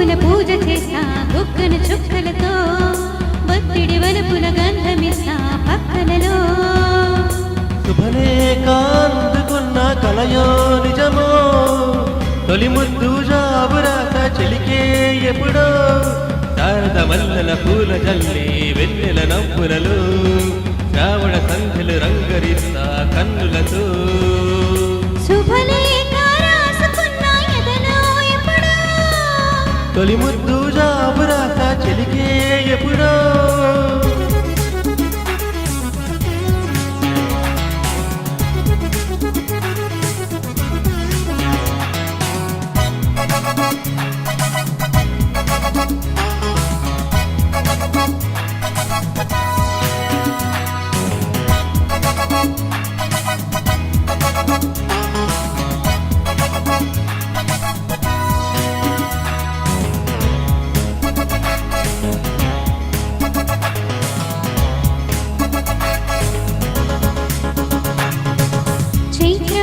పువ్వుల పూజ చేస్తా బుగ్గన చుక్కలతో బొత్తిడి వలపుల గంధమిస్తా పక్కలలో శుభలేఖ అందుకున్న కలయో నిజమో తొలి ముద్దు జాబురాక చెలికే ఎప్పుడో శారద మల్లెల పూల జల్లి వెన్నెల నవ్వులలో శ్రావణ సంధ్యలు రంగరిస్తా కన్నులతో శుభలేఖ రాసుకున్న ఎదలో ఎప్పుడో తొలి ముద్దు జాబురాక చెలికే ఎప్పుడో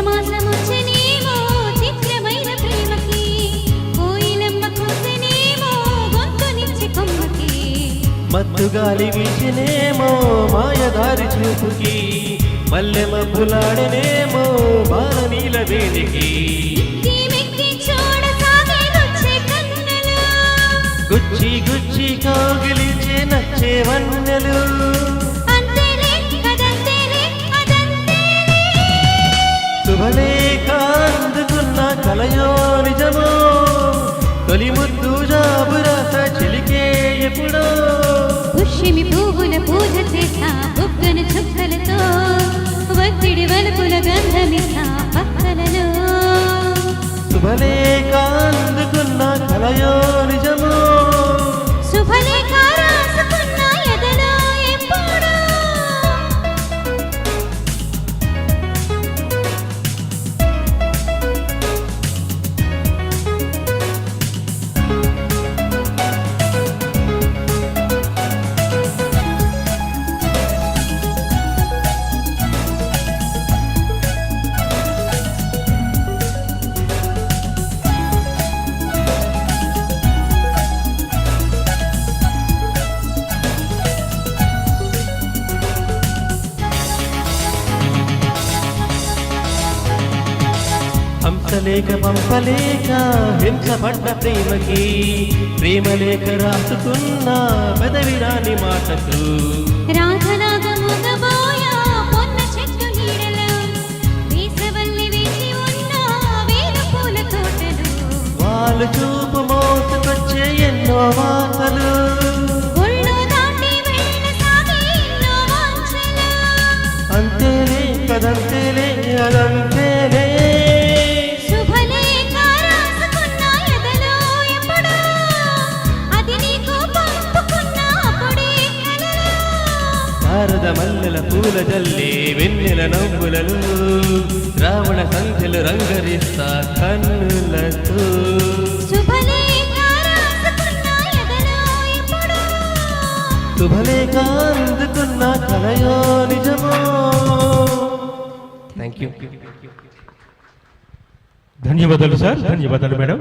చైత్రమాసమొచ్చనేమో చిత్రమైన ప్రేమకి కోయిలమ్మ కూసనేమో గొంతునిచ్చి కొమ్మకి మత్తు గాలి వీచినేమో మాయదారి చూపుకి మల్లె మబ్బులాడనేమో బాల నీల వేడికి గుచ్చి గుచ్చి కాగిలిచే నచ్చే వన్నెలు శుభలేఖ అందుకున్న కలయో నిజమో తొలి ముద్దు జాబురాత చెలికే ఎప్పుడో పుష్యమి పువ్వుల పూజ చేస్తా బుగ్గన చుక్కలతో ఒత్తిడి వలపుల గంధమిస్తా పక్కలలో శుభలేఖ అందుకున్న కలయో నిజమో శుభలేఖ రాసుకున్న ఎదలో ఎప్పుడో హంసలేఖ పంపలేక హింసపడ్డ ప్రేమకి ప్రేమలేఖ రాసుకున్న పెదవిరాని మాటకు రాధలాగా మోగబోయా పొన్న చెట్టు నీడలో వేసవల్లి వేసి ఉన్న వేల పూల తోటలు వాళ్ళు చూపు మోసుకొచ్చే ఎన్నో వార్తలు ఒళ్ళు దాటి వెళ్ళసాగే ఎన్నో వాంఛలు అంతేలే కదంతేలే అదంతేలే శుభలేఖ రాసుకున్న ఎదలో ఎప్పుడో అది నీకు పంపుకున్న అప్పుడే కలలో శారద మల్లెల పూల జల్లి వెన్నెల నవ్వులలో శ్రావణ సంధ్యలు రంగరిస్తా కన్నులతో శుభలేఖ రాసుకున్న ఎదలో ఎప్పుడో శుభలేఖ అందుకున్న కలయో నిజమో. Thank you. ధన్యవాదాలు సార్, ధన్యవాదాలు మేడం.